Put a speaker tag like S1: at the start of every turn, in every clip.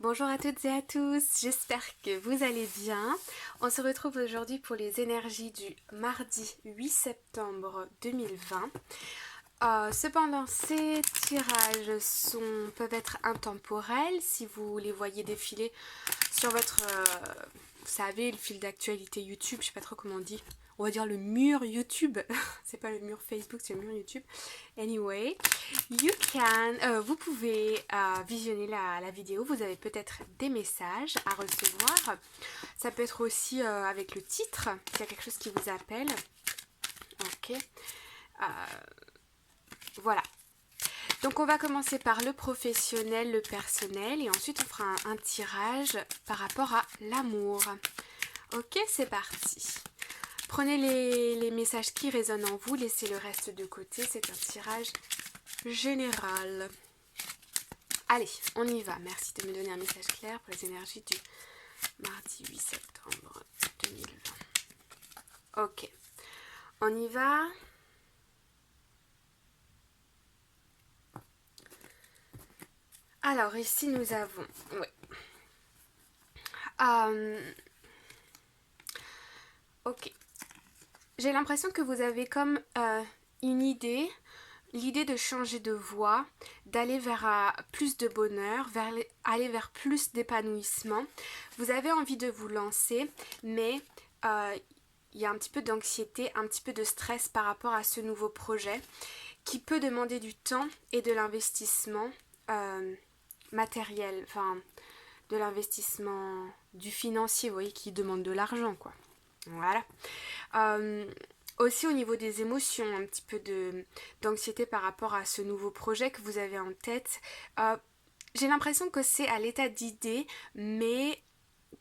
S1: Bonjour à toutes et à tous, j'espère que vous allez bien. On se retrouve aujourd'hui pour les énergies du mardi 8 septembre 2020. Cependant, ces tirages peuvent être intemporels si vous les voyez défiler sur votre, vous savez, le fil d'actualité YouTube, je sais pas trop comment on dit. On va dire le mur YouTube, c'est pas le mur Facebook, c'est le mur YouTube. Anyway, vous pouvez visionner la vidéo, vous avez peut-être des messages à recevoir. Ça peut être aussi avec le titre, s'il y a quelque chose qui vous appelle. Ok, voilà. Donc on va commencer par le professionnel, le personnel et ensuite on fera un tirage par rapport à l'amour. Ok, c'est parti. Prenez les messages qui résonnent en vous, laissez le reste de côté, c'est un tirage général. Allez, on y va. Merci de me donner un message clair pour les énergies du mardi 8 septembre 2020. Ok, on y va. Alors ici nous avons... Oui. Ok. J'ai l'impression que vous avez comme une idée, l'idée de changer de voie, d'aller vers plus de bonheur, aller vers plus d'épanouissement. Vous avez envie de vous lancer, mais il y a un petit peu d'anxiété, un petit peu de stress par rapport à ce nouveau projet qui peut demander du temps et de l'investissement matériel, enfin de l'investissement du financier, vous voyez, qui demande de l'argent, quoi. Voilà. Aussi au niveau des émotions, un petit peu d'anxiété par rapport à ce nouveau projet que vous avez en tête. J'ai l'impression que c'est à l'état d'idée, mais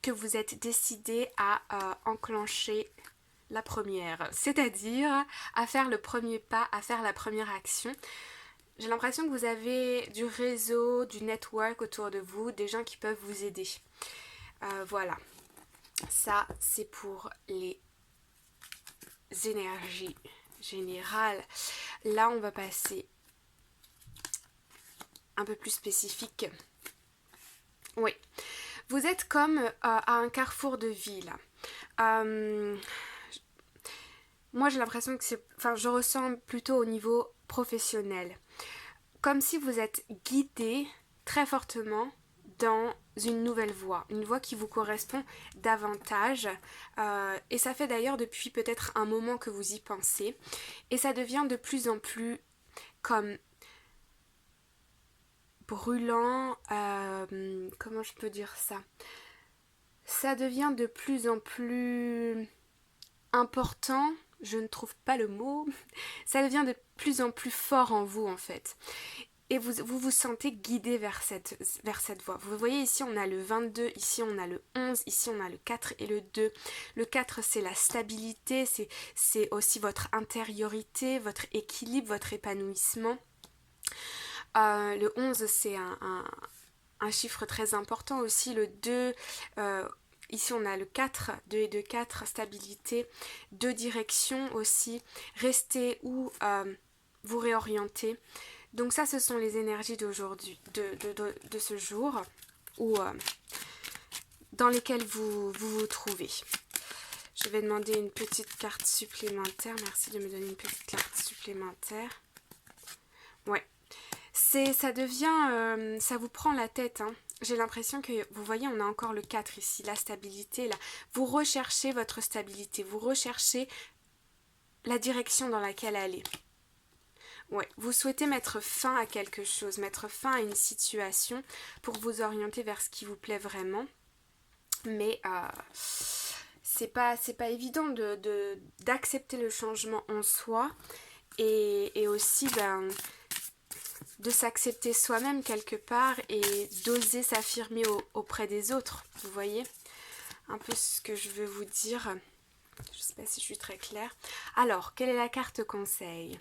S1: que vous êtes décidé à enclencher la première, c'est-à-dire à faire le premier pas, à faire la première action. J'ai l'impression que vous avez du réseau, du network autour de vous, des gens qui peuvent vous aider. Voilà. Ça, c'est pour les énergies générales. Là, on va passer un peu plus spécifique. Oui. Vous êtes comme à un carrefour de vie, là. Moi, j'ai l'impression que c'est... Enfin, je ressens plutôt au niveau professionnel. Comme si vous êtes guidé très fortement dans une nouvelle voie, une voie qui vous correspond davantage. Et ça fait d'ailleurs depuis peut-être un moment que vous y pensez. Et ça devient de plus en plus comme brûlant. Comment je peux dire ça? Ça devient de plus en plus important. Je ne trouve pas le mot. Ça devient de plus en plus fort en vous en fait. Et vous sentez guidé vers cette voie. Vous voyez ici on a le 22, ici on a le 11, ici on a le 4 et le 2. Le 4 c'est la stabilité, c'est aussi votre intériorité, votre équilibre, votre épanouissement. Le 11 c'est un chiffre très important aussi. Le 2, ici on a le 4, 2 et 2, 4, stabilité, 2 directions aussi, rester ou vous réorienter. Donc ça, ce sont les énergies d'aujourd'hui, de ce jour, ou dans lesquelles vous trouvez. Je vais demander une petite carte supplémentaire. Merci de me donner une petite carte supplémentaire. Ouais. Ça devient... ça vous prend la tête, hein. J'ai l'impression que, vous voyez, on a encore le 4 ici, la stabilité, là. Vous recherchez votre stabilité, vous recherchez la direction dans laquelle aller. Ouais, vous souhaitez mettre fin à quelque chose, mettre fin à une situation pour vous orienter vers ce qui vous plaît vraiment. Mais c'est pas évident d'accepter le changement en soi et aussi de s'accepter soi-même quelque part et d'oser s'affirmer auprès des autres. Vous voyez un peu ce que je veux vous dire. Je sais pas si je suis très claire. Alors, quelle est la carte conseil ?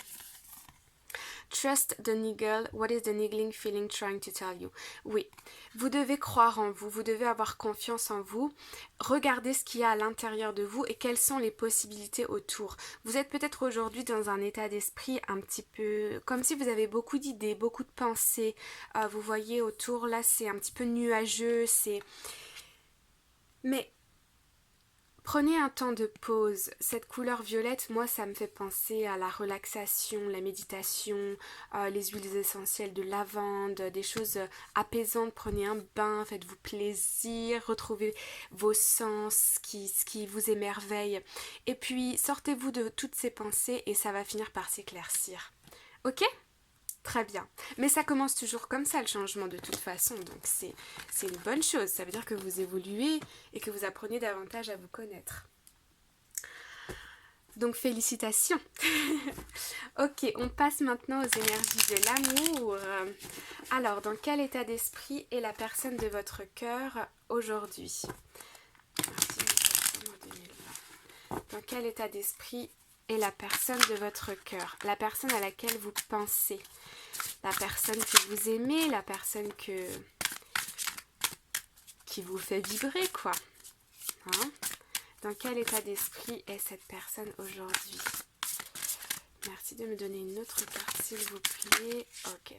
S1: Trust the niggle. What is the niggling feeling trying to tell you? Oui, vous devez croire en vous, vous devez avoir confiance en vous. Regardez ce qu'il y a à l'intérieur de vous et quelles sont les possibilités autour. Vous êtes peut-être aujourd'hui dans un état d'esprit un petit peu comme si vous avez beaucoup d'idées, beaucoup de pensées. Vous voyez autour, là c'est un petit peu nuageux, Mais prenez un temps de pause. Cette couleur violette, moi, ça me fait penser à la relaxation, la méditation, les huiles essentielles de lavande, des choses apaisantes. Prenez un bain, faites-vous plaisir, retrouvez vos sens, ce qui vous émerveille. Et puis, sortez-vous de toutes ces pensées et ça va finir par s'éclaircir. Ok ? Très bien. Mais ça commence toujours comme ça, le changement de toute façon. Donc c'est une bonne chose. Ça veut dire que vous évoluez et que vous apprenez davantage à vous connaître. Donc félicitations. Ok, on passe maintenant aux énergies de l'amour. Alors, dans quel état d'esprit est la personne de votre cœur aujourd'hui? Dans quel état d'esprit est la personne de votre cœur? La personne à laquelle vous pensez? La personne que vous aimez, la personne qui vous fait vibrer, quoi. Hein? Dans quel état d'esprit est cette personne aujourd'hui? Merci de me donner une autre carte, s'il vous plaît. Ok.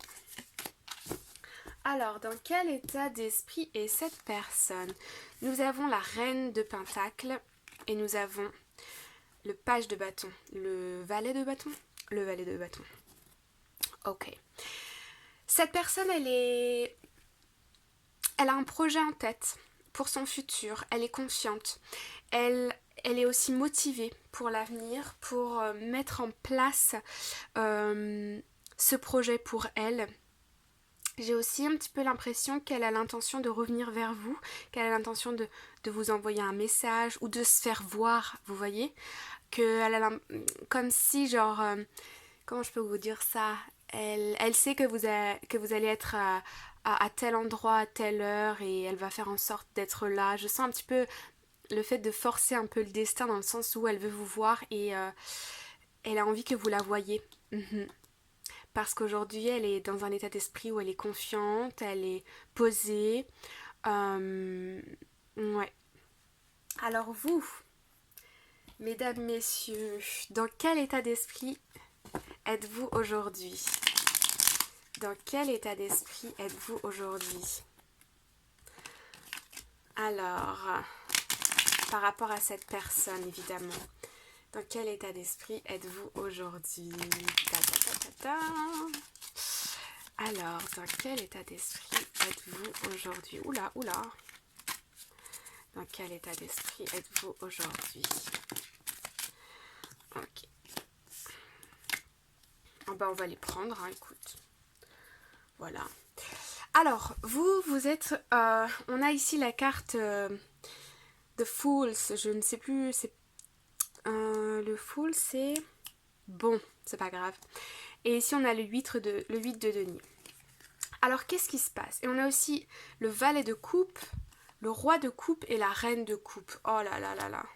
S1: Alors, dans quel état d'esprit est cette personne? Nous avons la reine de Pentacle et nous avons le page de bâton. Le valet de bâton? Le valet de bâton. Ok. Cette personne, elle a un projet en tête pour son futur. Elle est confiante. Elle est aussi motivée pour l'avenir, pour mettre en place ce projet pour elle. J'ai aussi un petit peu l'impression qu'elle a l'intention de revenir vers vous, qu'elle a l'intention de vous envoyer un message ou de se faire voir, vous voyez, comme si genre, comment je peux vous dire ça, elle sait que vous allez être à tel endroit, à telle heure et elle va faire en sorte d'être là. Je sens un petit peu le fait de forcer un peu le destin dans le sens où elle veut vous voir et elle a envie que vous la voyiez. Parce qu'aujourd'hui, elle est dans un état d'esprit où elle est confiante, elle est posée. Ouais. Alors vous, mesdames, messieurs, dans quel état d'esprit êtes-vous aujourd'hui? Dans quel état d'esprit êtes-vous aujourd'hui? Alors, par rapport à cette personne, évidemment. Dans quel état d'esprit êtes-vous aujourd'hui? Alors, dans quel état d'esprit êtes-vous aujourd'hui? Oula. Dans quel état d'esprit êtes-vous aujourd'hui? Ok. Oh ben, on va les prendre, hein, écoute. Voilà. Alors, vous êtes... on a ici la carte The Fools. Je ne sais plus... le Fool, c'est... Bon, c'est pas grave. Et ici, on a le 8 de denier. Alors, qu'est-ce qui se passe? Et on a aussi le valet de coupe, le roi de coupe et la reine de coupe. Oh là là là là.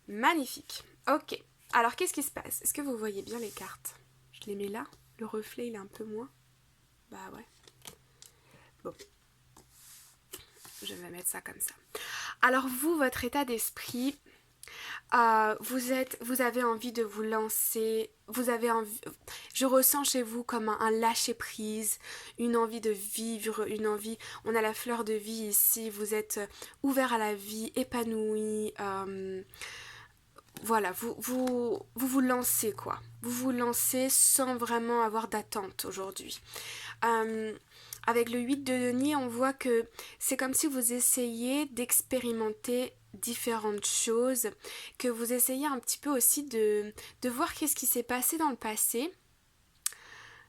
S1: Magnifique. Ok. Alors, qu'est-ce qui se passe? Est-ce que vous voyez bien les cartes? Je les mets là. Le reflet, il est un peu moins. Bah ouais. Bon. Je vais mettre ça comme ça. Alors, vous, votre état d'esprit... vous avez envie de vous lancer, je ressens chez vous comme un lâcher prise, une envie de vivre, une envie, on a la fleur de vie ici, vous êtes ouvert à la vie, épanoui, voilà, vous lancez quoi, vous vous lancez sans vraiment avoir d'attente aujourd'hui. Avec le 8 de denier, on voit que c'est comme si vous essayez d'expérimenter différentes choses, que vous essayez un petit peu aussi de voir qu'est-ce qui s'est passé dans le passé.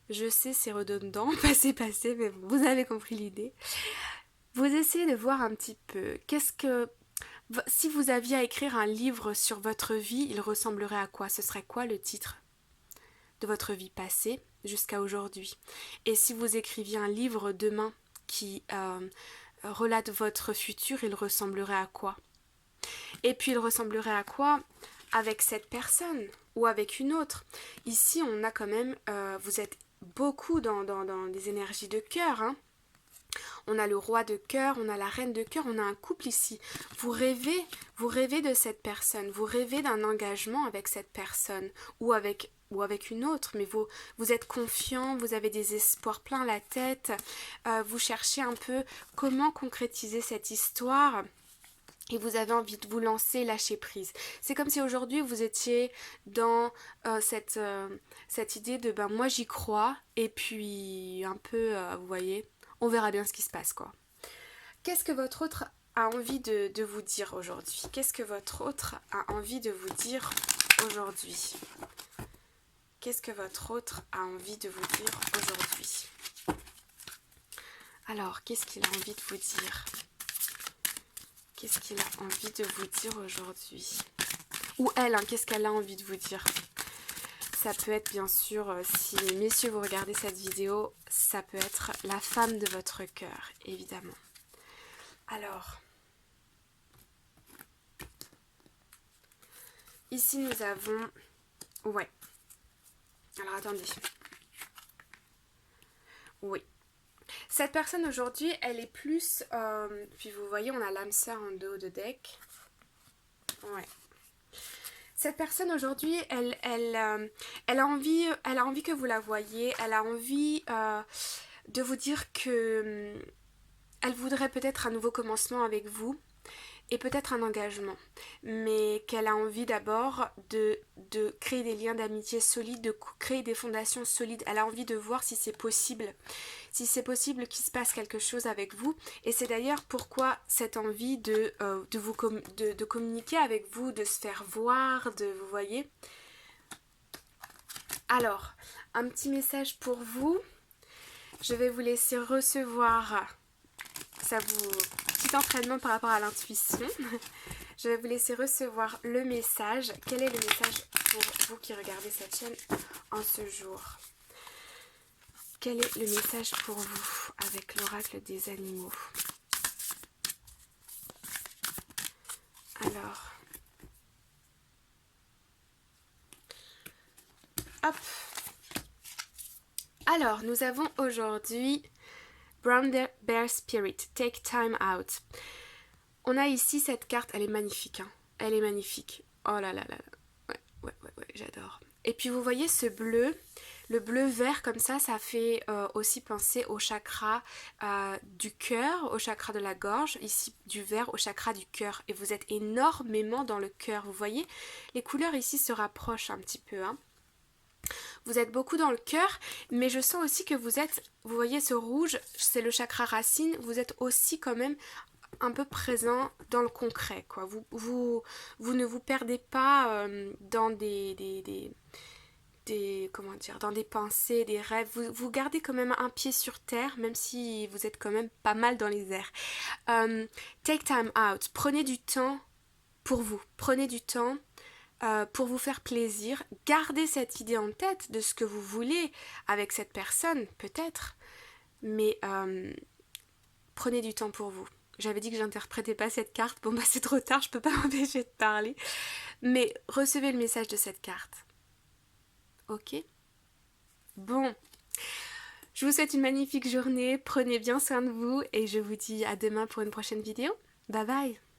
S1: Je sais, c'est redondant, passé, mais vous avez compris l'idée. Vous essayez de voir un petit peu si vous aviez à écrire un livre sur votre vie, il ressemblerait à quoi? Ce serait quoi le titre de votre vie passée jusqu'à aujourd'hui? Et si vous écriviez un livre demain qui relate votre futur, il ressemblerait à quoi? Et puis il ressemblerait à quoi avec cette personne ou avec une autre. Ici, on a quand même, vous êtes beaucoup dans des énergies de cœur, hein. On a le roi de cœur, on a la reine de cœur, on a un couple ici. Vous rêvez de cette personne, vous rêvez d'un engagement avec cette personne ou avec une autre, mais vous êtes confiant, vous avez des espoirs plein la tête, vous cherchez un peu comment concrétiser cette histoire. Et vous avez envie de vous lancer, lâcher prise. C'est comme si aujourd'hui vous étiez dans cette idée de ben moi j'y crois et puis un peu, vous voyez, on verra bien ce qui se passe quoi. Qu'est-ce que votre autre a envie de vous dire aujourd'hui? Qu'est-ce que votre autre a envie de vous dire aujourd'hui? Qu'est-ce que votre autre a envie de vous dire aujourd'hui? Alors, qu'est-ce qu'il a envie de vous dire? Qu'est-ce qu'il a envie de vous dire aujourd'hui? Ou elle, hein, qu'est-ce qu'elle a envie de vous dire? Ça peut être bien sûr, si messieurs vous regardez cette vidéo, ça peut être la femme de votre cœur, évidemment. Alors, ici nous avons... Ouais. Alors attendez. Oui. Cette personne aujourd'hui, elle est plus... puis vous voyez, on a l'âme sœur en dos de deck. Ouais. Cette personne aujourd'hui, elle a envie que vous la voyiez. Elle a envie de vous dire que elle voudrait peut-être un nouveau commencement avec vous. Et peut-être un engagement, mais qu'elle a envie d'abord de créer des liens d'amitié solides, de créer des fondations solides. Elle a envie de voir si c'est possible qu'il se passe quelque chose avec vous. Et c'est d'ailleurs pourquoi cette envie de communiquer avec vous, de se faire voir, vous voyez. Alors, un petit message pour vous. Je vais vous laisser recevoir petit entraînement par rapport à l'intuition. Je vais vous laisser recevoir le message. Quel est le message pour vous qui regardez cette chaîne en ce jour? Quel est le message pour vous avec l'oracle des animaux? Alors, hop. Alors, nous avons aujourd'hui Brown Bear Spirit, Take Time Out. On a ici cette carte, elle est magnifique, hein. Elle est magnifique. Oh là là là là. Ouais, j'adore. Et puis vous voyez ce bleu, le bleu vert comme ça fait aussi penser au chakra du cœur, au chakra de la gorge, ici du vert au chakra du cœur. Et vous êtes énormément dans le cœur, vous voyez. Les couleurs ici se rapprochent un petit peu, hein. Vous êtes beaucoup dans le cœur, mais je sens aussi que vous voyez ce rouge, c'est le chakra racine, vous êtes aussi quand même un peu présent dans le concret, quoi. Vous ne vous perdez pas dans comment dire, dans des pensées, des rêves. Vous gardez quand même un pied sur terre, même si vous êtes quand même pas mal dans les airs. Take time out, prenez du temps pour vous, prenez du temps pour vous faire plaisir, gardez cette idée en tête de ce que vous voulez avec cette personne, peut-être, mais prenez du temps pour vous. J'avais dit que j'interprétais pas cette carte, bon bah c'est trop tard, je peux pas m'empêcher de parler, mais recevez le message de cette carte. Ok? Bon, je vous souhaite une magnifique journée, prenez bien soin de vous et je vous dis à demain pour une prochaine vidéo. Bye bye!